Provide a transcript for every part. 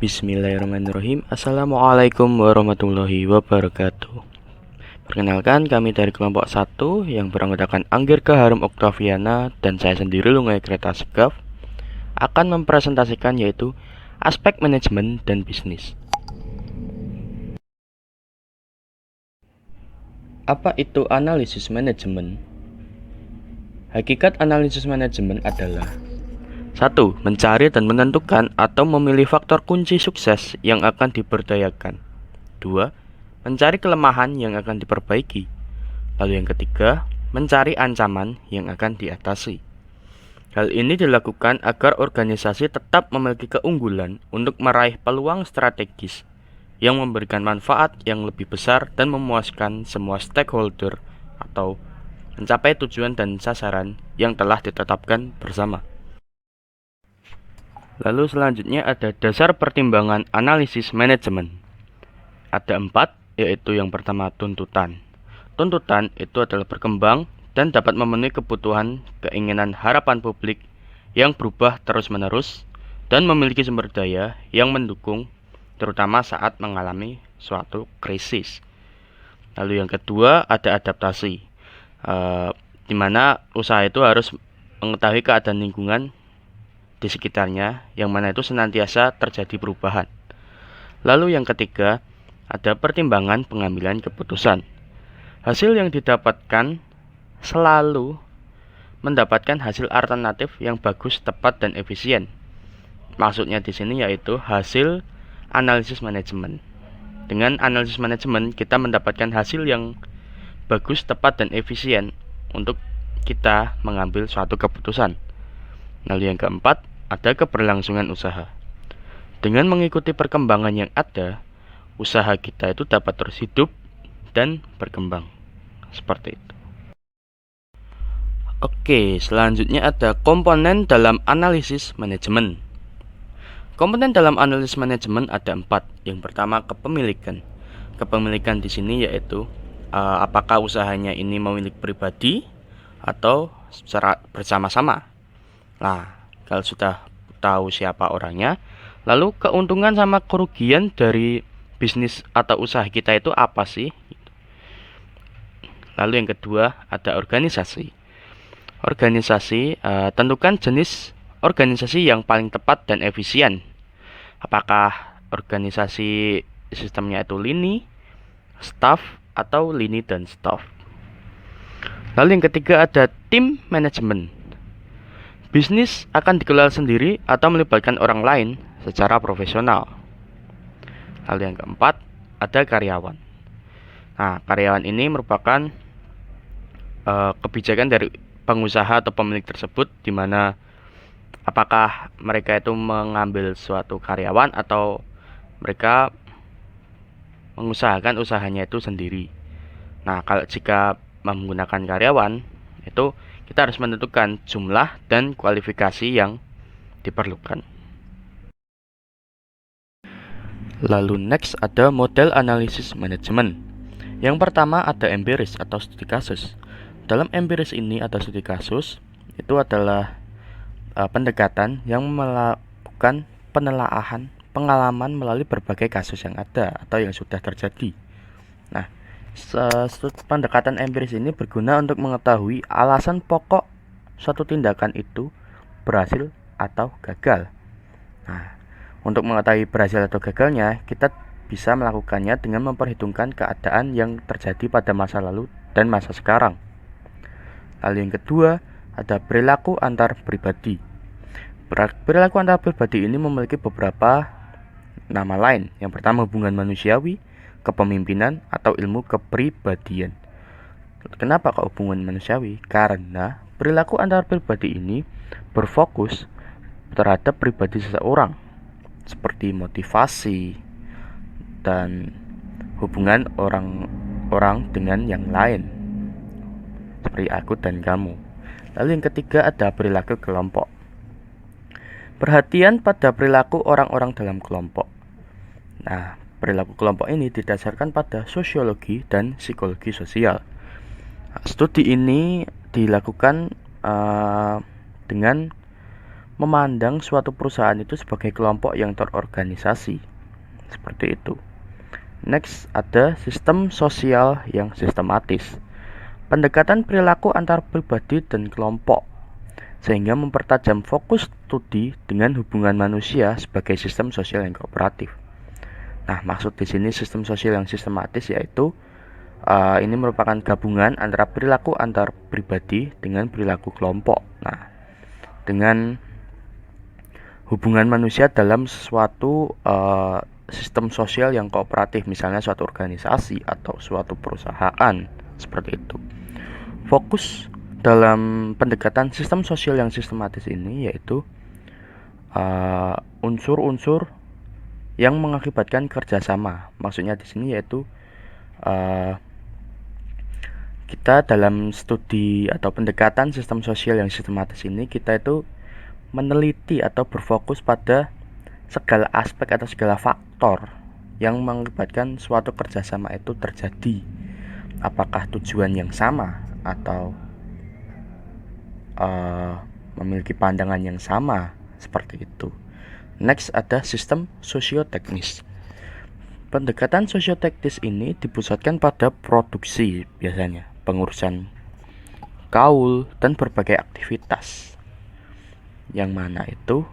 Bismillahirrahmanirrahim. Assalamualaikum warahmatullahi wabarakatuh. Perkenalkan, kami dari kelompok 1 yang beranggotakan Anggirka Harum Oktaviana dan saya sendiri Lungai Kereta Segaf akan mempresentasikan yaitu aspek manajemen dan bisnis. Apa itu analisis manajemen? Hakikat analisis manajemen adalah 1. Mencari dan menentukan atau memilih faktor kunci sukses yang akan diberdayakan. 2. Mencari kelemahan yang akan diperbaiki. Lalu yang ketiga, mencari ancaman yang akan diatasi. Hal ini dilakukan agar organisasi tetap memiliki keunggulan untuk meraih peluang strategis yang memberikan manfaat yang lebih besar dan memuaskan semua stakeholder atau mencapai tujuan dan sasaran yang telah ditetapkan bersama. Lalu selanjutnya ada dasar pertimbangan analisis manajemen. Ada 4, yaitu yang pertama tuntutan. Tuntutan itu adalah berkembang dan dapat memenuhi kebutuhan, keinginan, harapan publik yang berubah terus-menerus dan memiliki sumber daya yang mendukung terutama saat mengalami suatu krisis. Lalu yang kedua ada adaptasi, di mana usaha itu harus mengetahui keadaan lingkungan di sekitarnya, yang mana itu senantiasa terjadi perubahan. Lalu yang ketiga, ada pertimbangan pengambilan keputusan. Hasil yang didapatkan selalu mendapatkan hasil alternatif yang bagus, tepat, dan efisien. Maksudnya di sini yaitu hasil analisis manajemen. Dengan analisis manajemen, kita mendapatkan hasil yang bagus, tepat, dan efisien untuk kita mengambil suatu keputusan. Lalu yang keempat, ada keberlangsungan usaha. Dengan mengikuti perkembangan yang ada, usaha kita itu dapat terus hidup dan berkembang. Seperti itu. Oke, selanjutnya ada komponen dalam analisis manajemen. Komponen dalam analisis manajemen ada 4. Yang pertama, kepemilikan. Kepemilikan di sini yaitu apakah usahanya ini milik pribadi atau secara bersama-sama. Nah, kalau sudah tahu siapa orangnya, lalu keuntungan sama kerugian dari bisnis atau usaha kita itu apa sih? Lalu yang kedua ada organisasi. Organisasi, tentukan jenis organisasi yang paling tepat dan efisien. Apakah organisasi sistemnya itu lini, staff, atau lini dan staff. Lalu yang ketiga ada tim manajemen. Bisnis akan dikelola sendiri atau melibatkan orang lain secara profesional. Lalu yang keempat, ada karyawan. Nah, karyawan ini merupakan kebijakan dari pengusaha atau pemilik tersebut, di mana apakah mereka itu mengambil suatu karyawan atau mereka mengusahakan usahanya itu sendiri. Nah, kalau jika menggunakan karyawan, itu kita harus menentukan jumlah dan kualifikasi yang diperlukan. Lalu next ada model analisis manajemen. Yang pertama ada empiris atau studi kasus. Dalam empiris ini atau studi kasus itu adalah pendekatan yang melakukan penelaahan pengalaman melalui berbagai kasus yang ada atau yang sudah terjadi. Nah, pendekatan empiris ini berguna untuk mengetahui alasan pokok suatu tindakan itu berhasil atau gagal. Nah, untuk mengetahui berhasil atau gagalnya, kita bisa melakukannya dengan memperhitungkan keadaan yang terjadi pada masa lalu dan masa sekarang. Lalu yang kedua, ada perilaku antar pribadi. Perilaku antar pribadi ini memiliki beberapa nama lain. Yang pertama hubungan manusiawi, kepemimpinan, atau ilmu kepribadian. Kenapa kok hubungan manusiawi? Karena perilaku antar pribadi ini berfokus terhadap pribadi seseorang, seperti motivasi dan hubungan orang dengan yang lain, seperti aku dan kamu. Lalu yang ketiga ada perilaku kelompok. Perhatian pada perilaku orang-orang dalam kelompok. Nah, perilaku kelompok ini didasarkan pada sosiologi dan psikologi sosial. Studi ini dilakukan dengan memandang suatu perusahaan itu sebagai kelompok yang terorganisasi. Seperti itu. Next, ada sistem sosial yang sistematis. Pendekatan perilaku antar pribadi dan kelompok, sehingga mempertajam fokus studi dengan hubungan manusia sebagai sistem sosial yang kooperatif. Nah, maksud di sini sistem sosial yang sistematis yaitu ini merupakan gabungan antara perilaku antar pribadi dengan perilaku kelompok. Nah, dengan hubungan manusia dalam suatu sistem sosial yang kooperatif, misalnya suatu organisasi atau suatu perusahaan, seperti itu. Fokus dalam pendekatan sistem sosial yang sistematis ini yaitu unsur-unsur yang mengakibatkan kerjasama. Maksudnya di sini yaitu kita dalam studi atau pendekatan sistem sosial yang sistematis ini, kita itu meneliti atau berfokus pada segala aspek atau segala faktor yang mengakibatkan suatu kerjasama itu terjadi. Apakah tujuan yang sama atau memiliki pandangan yang sama, seperti itu. Next, ada sistem sosioteknis. Pendekatan sosioteknis ini dipusatkan pada produksi, biasanya pengurusan kaul dan berbagai aktivitas, yang mana itu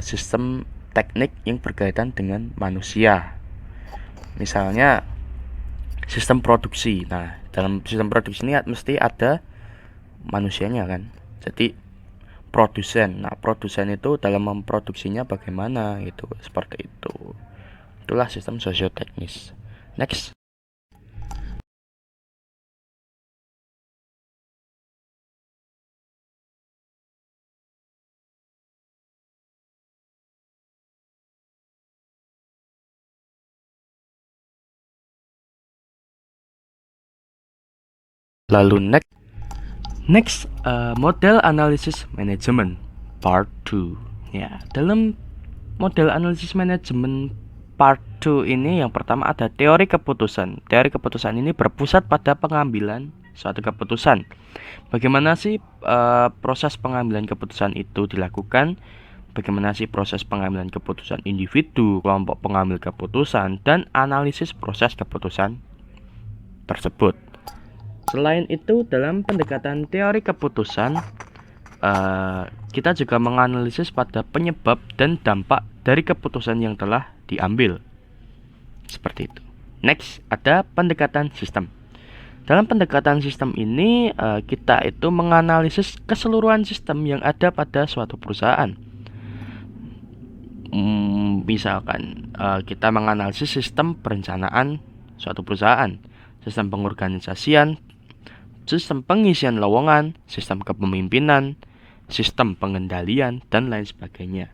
sistem teknik yang berkaitan dengan manusia. Misalnya sistem produksi. Nah, dalam sistem produksi ini mesti ada manusianya kan. Jadi produsen. Nah, produsen itu dalam memproduksinya bagaimana gitu, seperti itu. Itulah sistem sosioteknis. Next. Lalu next model analisis manajemen part 2. Ya, dalam model analisis manajemen part 2 ini yang pertama ada teori keputusan. Teori keputusan ini berpusat pada pengambilan suatu keputusan. Bagaimana sih proses pengambilan keputusan itu dilakukan? Bagaimana sih proses pengambilan keputusan individu, kelompok pengambil keputusan, dan analisis proses keputusan tersebut. Selain itu, dalam pendekatan teori keputusan, kita juga menganalisis pada penyebab dan dampak dari keputusan yang telah diambil. Seperti itu. Next, ada pendekatan sistem. Dalam pendekatan sistem ini, kita itu menganalisis keseluruhan sistem yang ada pada suatu perusahaan. Misalkan, kita menganalisis sistem perencanaan suatu perusahaan, sistem pengorganisasian, sistem pengisian lowongan, sistem kepemimpinan, sistem pengendalian, dan lain sebagainya.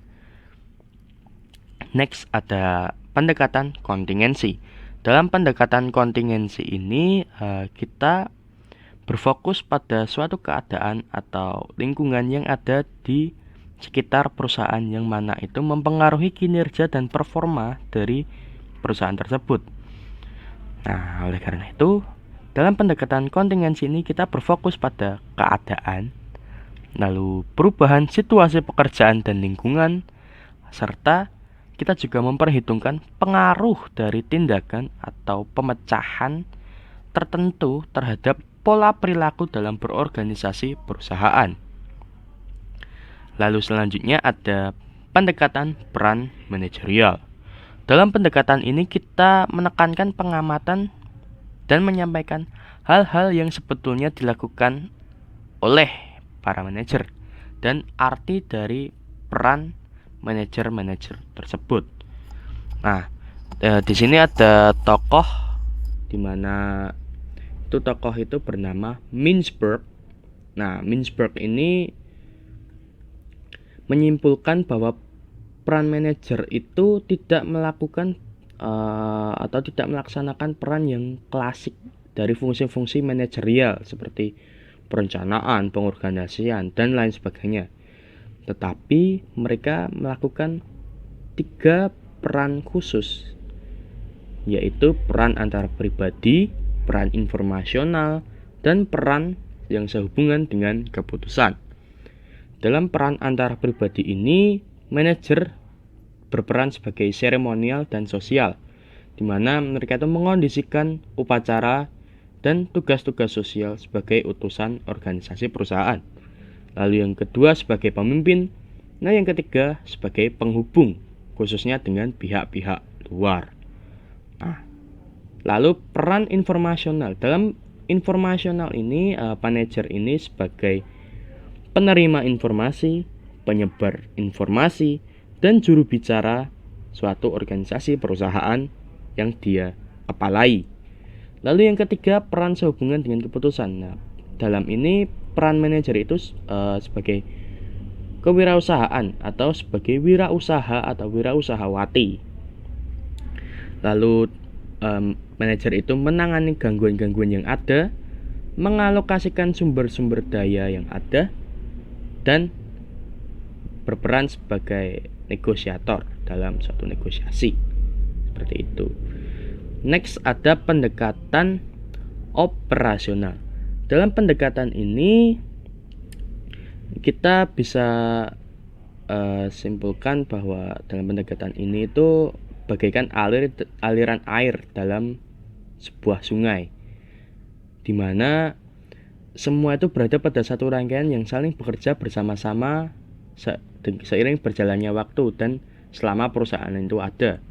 Next, ada pendekatan kontingensi. Dalam pendekatan kontingensi ini, kita berfokus pada suatu keadaan atau lingkungan yang ada di sekitar perusahaan yang mana itu mempengaruhi kinerja dan performa dari perusahaan tersebut. Nah, oleh karena itu, dalam pendekatan kontingensi ini kita berfokus pada keadaan, lalu perubahan situasi pekerjaan dan lingkungan, serta kita juga memperhitungkan pengaruh dari tindakan atau pemecahan tertentu terhadap pola perilaku dalam berorganisasi perusahaan. Lalu selanjutnya ada pendekatan peran manajerial. Dalam pendekatan ini kita menekankan pengamatan dan menyampaikan hal-hal yang sebetulnya dilakukan oleh para manajer dan arti dari peran manajer-manajer tersebut. Nah, di sini ada tokoh di mana tokoh itu bernama Mintzberg. Nah, Mintzberg ini menyimpulkan bahwa peran manajer itu tidak melakukan atau tidak melaksanakan peran yang klasik dari fungsi-fungsi manajerial seperti perencanaan, pengorganisasian, dan lain sebagainya. Tetapi mereka melakukan 3 peran khusus, yaitu peran antar pribadi, peran informasional, dan peran yang sehubungan dengan keputusan. dalam peran antara pribadi ini, manajer berperan sebagai seremonial dan sosial, di mana mereka itu mengondisikan upacara dan tugas-tugas sosial sebagai utusan organisasi perusahaan. Lalu yang kedua sebagai pemimpin, nah yang ketiga sebagai penghubung, khususnya dengan pihak-pihak luar. Nah, lalu peran informasional. Dalam informasional ini, manajer ini sebagai penerima informasi, penyebar informasi, dan juru bicara suatu organisasi perusahaan yang dia kepalai. Lalu yang ketiga, peran sehubungan dengan keputusan. Nah, dalam ini peran manajer itu sebagai kewirausahaan atau sebagai wirausaha atau wirausahawati. Lalu manajer itu menangani gangguan-gangguan yang ada, mengalokasikan sumber-sumber daya yang ada, dan berperan sebagai negosiator dalam suatu negosiasi. Seperti itu. Next ada pendekatan operasional. Dalam pendekatan ini kita bisa simpulkan bahwa dalam pendekatan ini itu bagaikan aliran air dalam sebuah sungai, di mana semua itu berada pada satu rangkaian yang saling bekerja bersama-sama seiring berjalannya waktu dan selama perusahaan itu ada.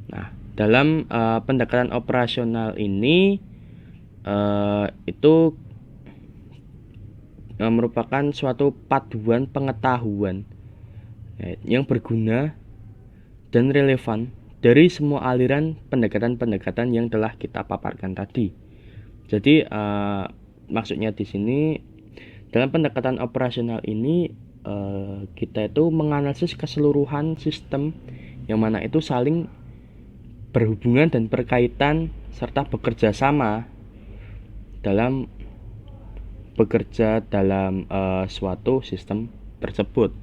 Nah, dalam pendekatan operasional ini itu merupakan suatu paduan pengetahuan yang berguna dan relevan dari semua aliran pendekatan-pendekatan yang telah kita paparkan tadi. Jadi maksudnya di sini dalam pendekatan operasional ini kita itu menganalisis keseluruhan sistem yang mana itu saling berhubungan dan berkaitan serta bekerja sama dalam bekerja dalam suatu sistem tersebut.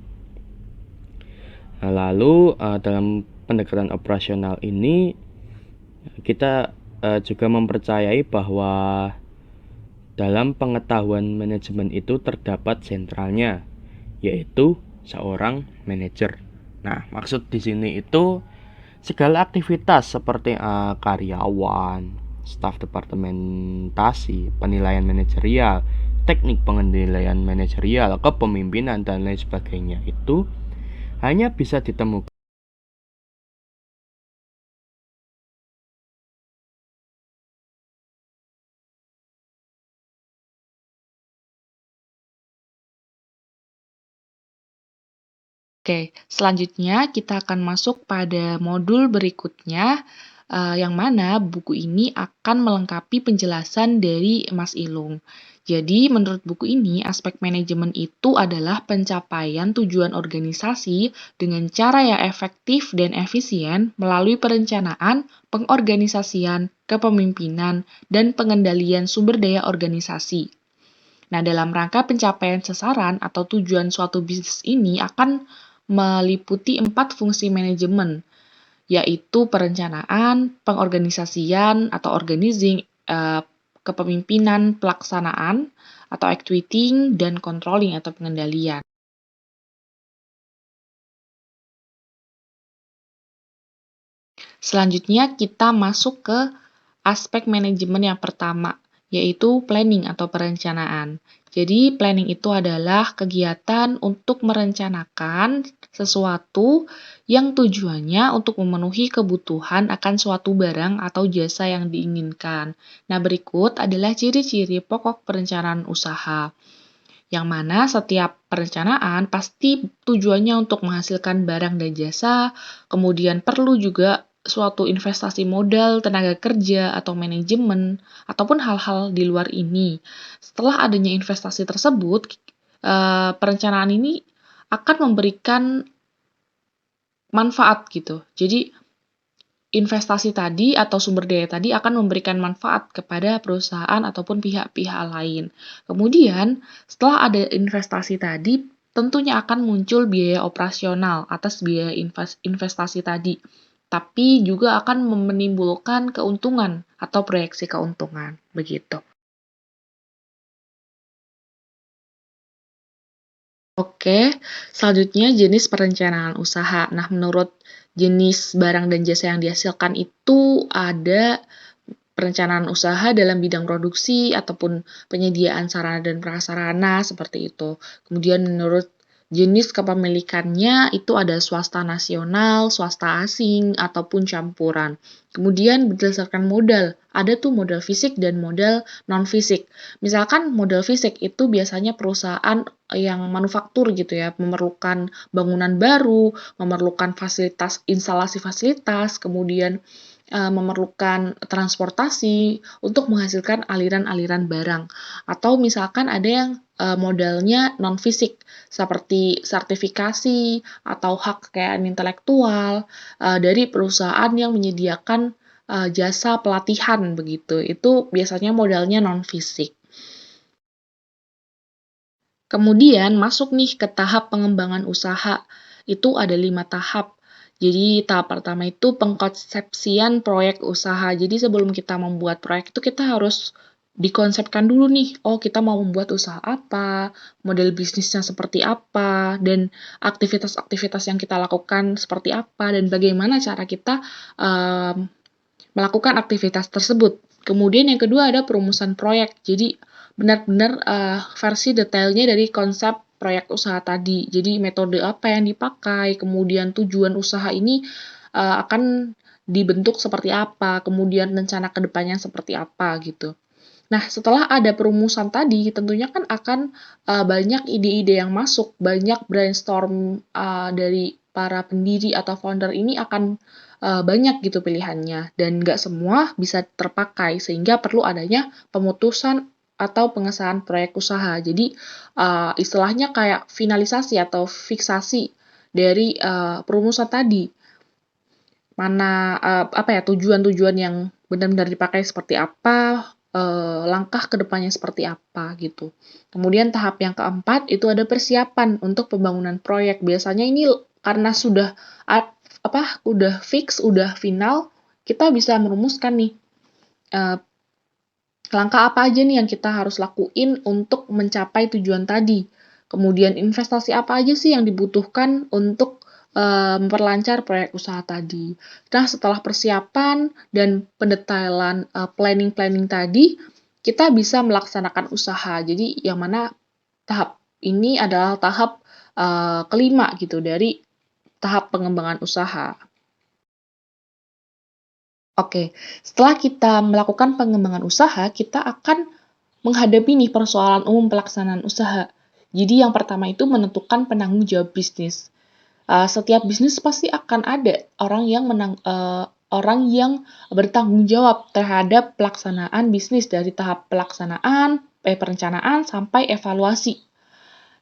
Nah, lalu dalam pendekatan operasional ini kita juga mempercayai bahwa dalam pengetahuan manajemen itu terdapat sentralnya, yaitu seorang manajer. Nah, maksud di sini itu segala aktivitas seperti karyawan, staf departementasi, penilaian manajerial, teknik pengendalian manajerial, kepemimpinan dan lain sebagainya itu hanya bisa ditemukan Oke, selanjutnya kita akan masuk pada modul berikutnya, yang mana buku ini akan melengkapi penjelasan dari Mas Ilung. Jadi, menurut buku ini, aspek manajemen itu adalah pencapaian tujuan organisasi dengan cara yang efektif dan efisien melalui perencanaan, pengorganisasian, kepemimpinan, dan pengendalian sumber daya organisasi. Nah, dalam rangka pencapaian sasaran atau tujuan suatu bisnis ini akan meliputi 4 fungsi manajemen, yaitu perencanaan, pengorganisasian atau organizing, kepemimpinan, pelaksanaan atau executing, dan controlling atau pengendalian. Selanjutnya kita masuk ke aspek manajemen yang pertama, yaitu planning atau perencanaan. Jadi, planning itu adalah kegiatan untuk merencanakan sesuatu yang tujuannya untuk memenuhi kebutuhan akan suatu barang atau jasa yang diinginkan. Nah, berikut adalah ciri-ciri pokok perencanaan usaha, yang mana setiap perencanaan pasti tujuannya untuk menghasilkan barang dan jasa, kemudian perlu juga suatu investasi modal, tenaga kerja, atau manajemen, ataupun hal-hal di luar ini. Setelah adanya investasi tersebut, perencanaan ini akan memberikan manfaat gitu. Jadi, investasi tadi atau sumber daya tadi akan memberikan manfaat kepada perusahaan ataupun pihak-pihak lain. Kemudian, setelah ada investasi tadi, tentunya akan muncul biaya operasional atas biaya investasi tadi, tapi juga akan menimbulkan keuntungan atau proyeksi keuntungan, begitu. Oke, selanjutnya jenis perencanaan usaha. Nah, menurut jenis barang dan jasa yang dihasilkan itu ada perencanaan usaha dalam bidang produksi ataupun penyediaan sarana dan prasarana seperti itu. Kemudian menurut jenis kepemilikannya itu ada swasta nasional, swasta asing, ataupun campuran. Kemudian berdasarkan modal, ada tuh modal fisik dan modal non-fisik. Misalkan modal fisik itu biasanya perusahaan yang manufaktur gitu ya, memerlukan bangunan baru, memerlukan fasilitas, instalasi fasilitas, kemudian memerlukan transportasi untuk menghasilkan aliran-aliran barang. Atau misalkan ada yang modalnya non-fisik, seperti sertifikasi atau hak kekayaan intelektual dari perusahaan yang menyediakan jasa pelatihan begitu. Itu biasanya modalnya non-fisik. Kemudian masuk nih ke tahap pengembangan usaha. Itu ada 5 tahap. Jadi tahap pertama itu pengkonsepsian proyek usaha. Jadi sebelum kita membuat proyek itu kita harus dikonsepkan dulu nih, oh kita mau membuat usaha apa, model bisnisnya seperti apa, dan aktivitas-aktivitas yang kita lakukan seperti apa, dan bagaimana cara kita melakukan aktivitas tersebut. Kemudian yang kedua ada perumusan proyek. Jadi benar-benar versi detailnya dari konsep proyek usaha tadi. Jadi metode apa yang dipakai, kemudian tujuan usaha ini akan dibentuk seperti apa, kemudian rencana kedepannya seperti apa gitu. Nah, setelah ada perumusan tadi, tentunya kan akan banyak ide-ide yang masuk, banyak brainstorm dari para pendiri atau founder ini akan banyak gitu pilihannya, dan nggak semua bisa terpakai, sehingga perlu adanya pemutusan atau pengesahan proyek usaha. Jadi, istilahnya kayak finalisasi atau fiksasi dari perumusan tadi. Mana apa ya, tujuan-tujuan yang benar-benar dipakai seperti apa, langkah ke depannya seperti apa gitu. Kemudian tahap yang keempat itu ada persiapan untuk pembangunan proyek. Biasanya ini karena sudah udah fix, udah final, kita bisa merumuskan nih eee, langkah apa aja nih yang kita harus lakuin untuk mencapai tujuan tadi. Kemudian investasi apa aja sih yang dibutuhkan untuk memperlancar proyek usaha tadi. Nah, setelah persiapan dan pendetailan planning-planning tadi, kita bisa melaksanakan usaha. Jadi, yang mana tahap ini adalah tahap kelima gitu dari tahap pengembangan usaha. Oke, setelah kita melakukan pengembangan usaha, kita akan menghadapi nih persoalan umum pelaksanaan usaha. Jadi yang pertama itu menentukan penanggung jawab bisnis. Setiap bisnis pasti akan ada orang yang bertanggung jawab terhadap pelaksanaan bisnis dari tahap perencanaan sampai evaluasi.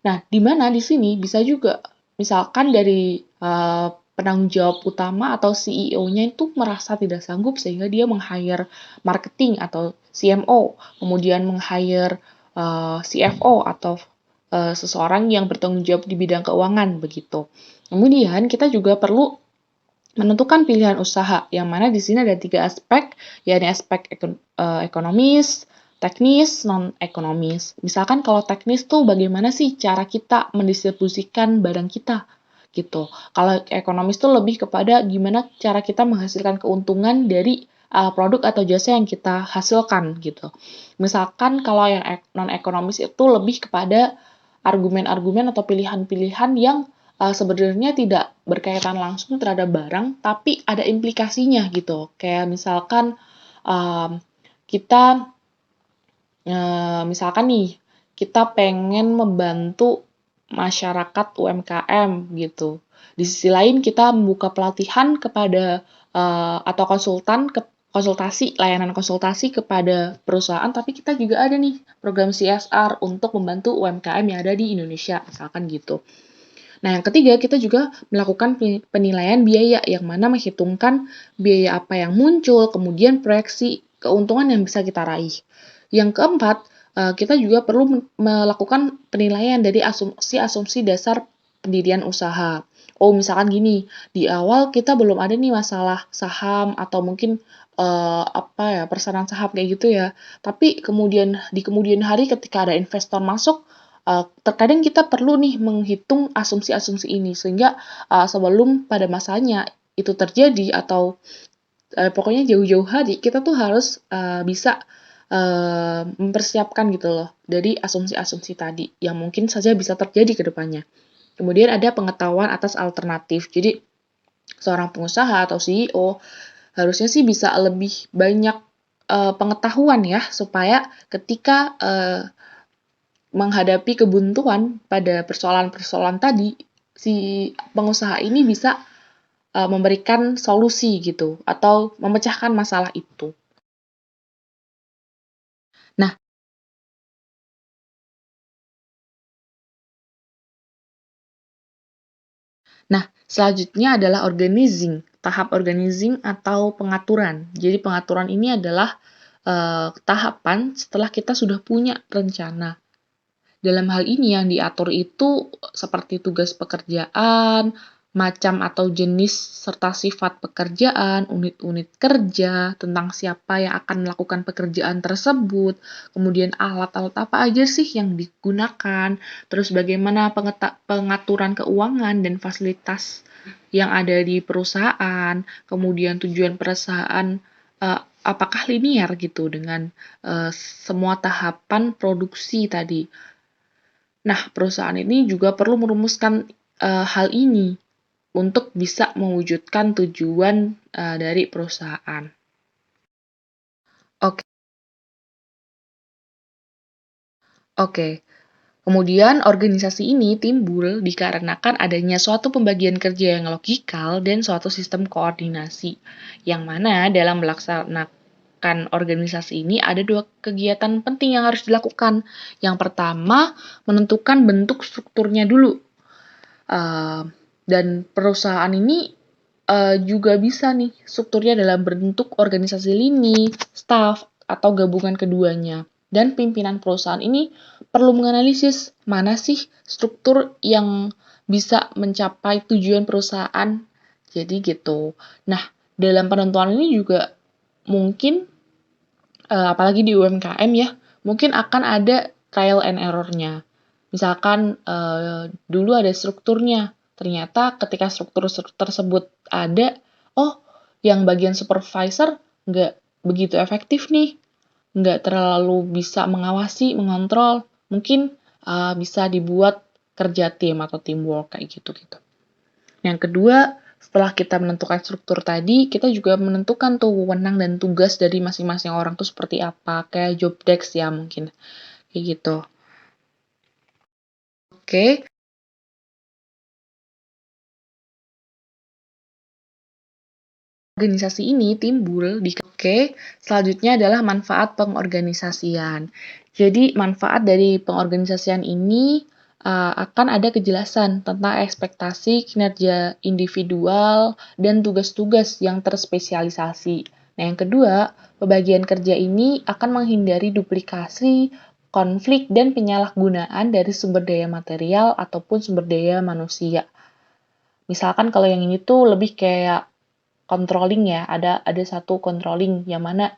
Nah, di mana di sini bisa juga misalkan dari penanggung jawab utama atau CEO-nya itu merasa tidak sanggup sehingga dia meng-hire marketing atau CMO, kemudian meng-hire CFO atau seseorang yang bertanggung jawab di bidang keuangan begitu. Kemudian kita juga perlu menentukan pilihan usaha, yang mana di sini ada 3 aspek, yakni aspek ekonomis, teknis, non-ekonomis. Misalkan kalau teknis tuh bagaimana sih cara kita mendistribusikan barang kita, gitu. Kalau ekonomis tuh lebih kepada gimana cara kita menghasilkan keuntungan dari produk atau jasa yang kita hasilkan, gitu. Misalkan kalau yang non-ekonomis itu lebih kepada argumen-argumen atau pilihan-pilihan yang sebenarnya tidak berkaitan langsung terhadap barang, tapi ada implikasinya gitu. Kayak misalkan kita misalkan nih, kita pengen membantu masyarakat UMKM gitu. Di sisi lain kita membuka pelatihan kepada atau layanan konsultasi kepada perusahaan, tapi kita juga ada nih program CSR untuk membantu UMKM yang ada di Indonesia, misalkan gitu. Nah, yang ketiga, kita juga melakukan penilaian biaya, yang mana menghitungkan biaya apa yang muncul, kemudian proyeksi keuntungan yang bisa kita raih. Yang keempat, kita juga perlu melakukan penilaian dari asumsi-asumsi dasar pendirian usaha. Oh, misalkan gini, di awal kita belum ada nih masalah saham atau mungkin persamaan saham kayak gitu ya. Tapi di kemudian hari ketika ada investor masuk, terkadang kita perlu nih menghitung asumsi-asumsi ini, sehingga sebelum pada masanya itu terjadi atau pokoknya jauh-jauh hari, kita tuh harus bisa mempersiapkan gitu loh dari asumsi-asumsi tadi yang mungkin saja bisa terjadi ke depannya. Kemudian ada pengetahuan atas alternatif. Jadi seorang pengusaha atau CEO harusnya sih bisa lebih banyak pengetahuan ya, supaya ketika menghadapi kebuntuan pada persoalan-persoalan tadi, si pengusaha ini bisa memberikan solusi gitu, atau memecahkan masalah itu. Nah, selanjutnya adalah organizing, tahap organizing atau pengaturan. Jadi pengaturan ini adalah tahapan setelah kita sudah punya rencana. Dalam hal ini yang diatur itu seperti tugas pekerjaan, macam atau jenis serta sifat pekerjaan, unit-unit kerja, tentang siapa yang akan melakukan pekerjaan tersebut, kemudian alat-alat apa aja sih yang digunakan, terus bagaimana pengaturan keuangan dan fasilitas yang ada di perusahaan, kemudian tujuan perusahaan apakah linear gitu dengan semua tahapan produksi tadi. Nah, perusahaan ini juga perlu merumuskan hal ini untuk bisa mewujudkan tujuan dari perusahaan. Oke, oke. Kemudian organisasi ini timbul dikarenakan adanya suatu pembagian kerja yang logikal dan suatu sistem koordinasi, yang mana dalam melaksanakan organisasi ini ada dua kegiatan penting yang harus dilakukan. Yang pertama, menentukan bentuk strukturnya dulu. Dan perusahaan ini juga bisa nih strukturnya dalam bentuk organisasi lini, staff, atau gabungan keduanya. Dan pimpinan perusahaan ini perlu menganalisis mana sih struktur yang bisa mencapai tujuan perusahaan. Jadi gitu. Nah, dalam penentuan ini juga mungkin, apalagi di UMKM ya, mungkin akan ada trial and error-nya. Misalkan dulu ada strukturnya, ternyata ketika struktur tersebut ada, oh yang bagian supervisor nggak begitu efektif nih, nggak terlalu bisa mengawasi, mengontrol, mungkin bisa dibuat kerja tim atau teamwork kayak gitu-gitu. Yang kedua, setelah kita menentukan struktur tadi, kita juga menentukan tuh wewenang dan tugas dari masing-masing orang tuh seperti apa, kayak job desk ya mungkin, kayak gitu. Oke. Organisasi ini timbul di selanjutnya adalah manfaat pengorganisasian. Jadi manfaat dari pengorganisasian ini akan ada kejelasan tentang ekspektasi kinerja individual dan tugas-tugas yang terspesialisasi. Nah, yang kedua, pembagian kerja ini akan menghindari duplikasi, konflik, dan penyalahgunaan dari sumber daya material ataupun sumber daya manusia. Misalkan kalau yang ini tuh lebih kayak controlling ya, ada satu controlling yang mana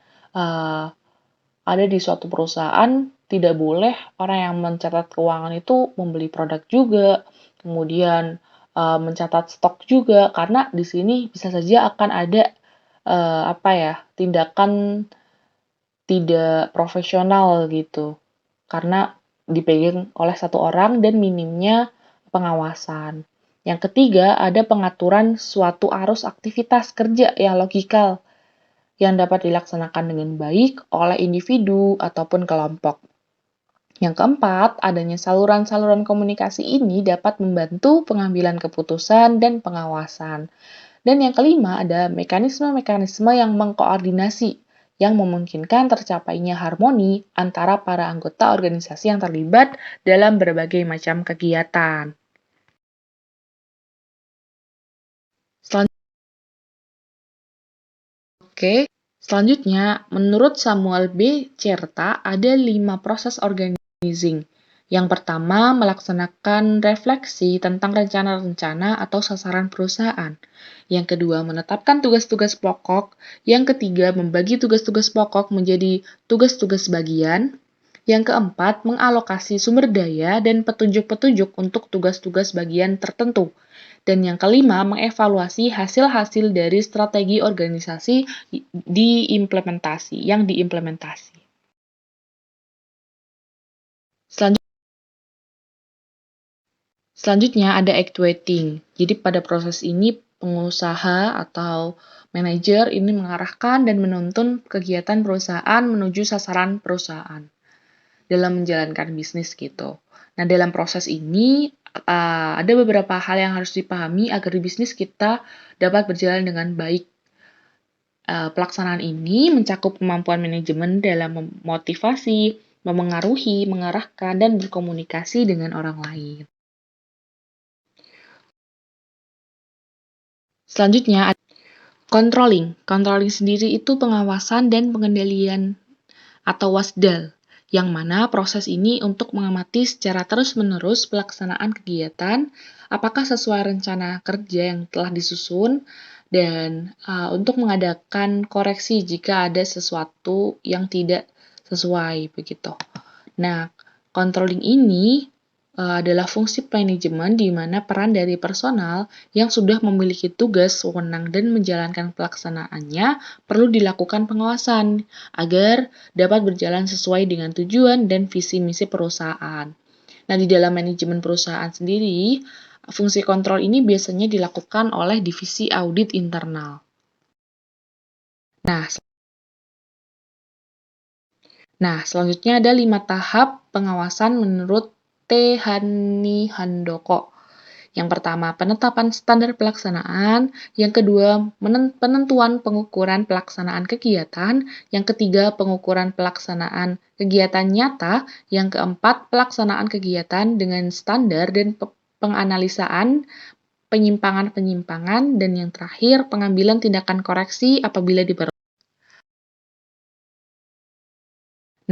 ada di suatu perusahaan tidak boleh orang yang mencatat keuangan itu membeli produk juga, kemudian mencatat stok juga, karena di sini bisa saja akan ada tindakan tidak profesional gitu, karena dipegang oleh satu orang dan minimnya pengawasan. Yang ketiga, ada pengaturan suatu arus aktivitas kerja yang logikal yang dapat dilaksanakan dengan baik oleh individu ataupun kelompok. Yang keempat, adanya saluran-saluran komunikasi ini dapat membantu pengambilan keputusan dan pengawasan. Dan yang kelima, ada mekanisme-mekanisme yang mengkoordinasi yang memungkinkan tercapainya harmoni antara para anggota organisasi yang terlibat dalam berbagai macam kegiatan. Selanjutnya, menurut Samuel B. Certa, ada 5 proses organizing. Yang pertama, melaksanakan refleksi tentang rencana-rencana atau sasaran perusahaan. Yang kedua, menetapkan tugas-tugas pokok. Yang ketiga, membagi tugas-tugas pokok menjadi tugas-tugas bagian. Yang keempat, mengalokasi sumber daya dan petunjuk-petunjuk untuk tugas-tugas bagian tertentu. Dan yang kelima, mengevaluasi hasil-hasil dari strategi organisasi yang diimplementasi. Selanjutnya ada actuating. Jadi pada proses ini pengusaha atau manajer ini mengarahkan dan menuntun kegiatan perusahaan menuju sasaran perusahaan dalam menjalankan bisnis gitu. Nah, dalam proses ini ada beberapa hal yang harus dipahami agar bisnis kita dapat berjalan dengan baik. Pelaksanaan ini mencakup kemampuan manajemen dalam memotivasi, memengaruhi, mengarahkan, dan berkomunikasi dengan orang lain. Selanjutnya, controlling. Controlling sendiri itu pengawasan dan pengendalian atau wasdal, yang mana proses ini untuk mengamati secara terus-menerus pelaksanaan kegiatan, apakah sesuai rencana kerja yang telah disusun, dan untuk mengadakan koreksi jika ada sesuatu yang tidak sesuai begitu. Nah, controlling ini adalah fungsi manajemen di mana peran dari personal yang sudah memiliki tugas, wewenang, dan menjalankan pelaksanaannya perlu dilakukan pengawasan agar dapat berjalan sesuai dengan tujuan dan visi misi perusahaan. Nah, di dalam manajemen perusahaan sendiri, fungsi kontrol ini biasanya dilakukan oleh divisi audit internal. Nah, selanjutnya ada 5 tahap pengawasan menurut T. Hani Handoko. Yang pertama, penetapan standar pelaksanaan. Yang kedua, penentuan pengukuran pelaksanaan kegiatan. Yang ketiga, pengukuran pelaksanaan kegiatan nyata. Yang keempat, pelaksanaan kegiatan dengan standar dan penganalisaan penyimpangan-penyimpangan. Dan yang terakhir, pengambilan tindakan koreksi apabila diperlukan.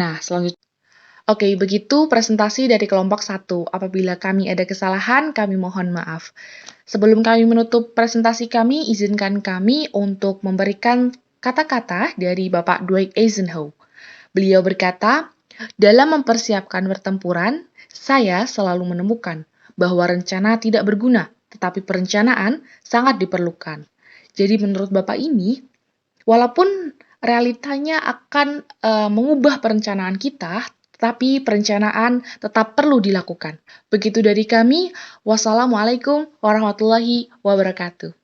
Nah, selanjutnya. Oke, begitu presentasi dari kelompok 1. Apabila kami ada kesalahan, kami mohon maaf. Sebelum kami menutup presentasi kami, izinkan kami untuk memberikan kata-kata dari Bapak Dwight Eisenhower. Beliau berkata, dalam mempersiapkan pertempuran, saya selalu menemukan bahwa rencana tidak berguna, tetapi perencanaan sangat diperlukan. Jadi menurut Bapak ini, walaupun realitanya akan mengubah perencanaan kita, tetapi perencanaan tetap perlu dilakukan. Begitu dari kami. Wassalamualaikum warahmatullahi wabarakatuh.